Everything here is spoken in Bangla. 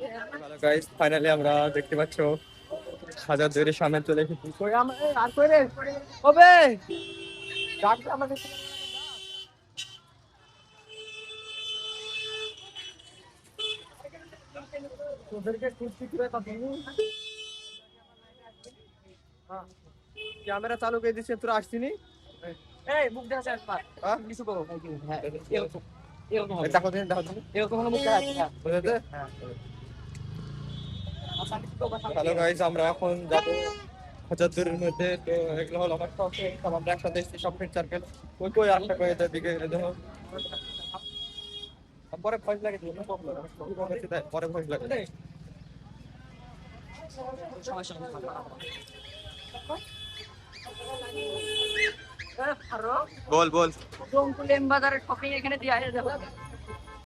হ্যালো গাইস, ফাইনালি আমরা দেখতে পাচ্ছ হাজার দুয়ারির সামনে চলে এসেছি। কই আমরা আর কই রে কবে ডাকতে আমাদের তোদেরকে কুস্তি করে পাবি। হ্যাঁ, ক্যামেরা চালু করে দিছে, তোরা আসছিনি। এই মুখ দেখা যায় না, হ্যাঁ কিছু করো। হ্যাঁ এরকম এরকম হবে, দেখো দিন দেখো দিন এরকম হলো মুখ দেখা যায়। বুঝতে হ্যাঁ। হ্যালো গাইস, আমরা এখন যাবো হাজারদুয়ারির মধ্যে। তো এগুলো হলো আমার শখ, সব আমরা একসাথে এসেছি, সব ফ্রেন্ড সার্কেল। কই কই আটটা কই দিকে দেখো। পরে ভয় লাগে, পরে ভয় লাগে। বল বল। রংপুর লেম বাজারের শপিং এখানে দিয়ে আসে দেখো।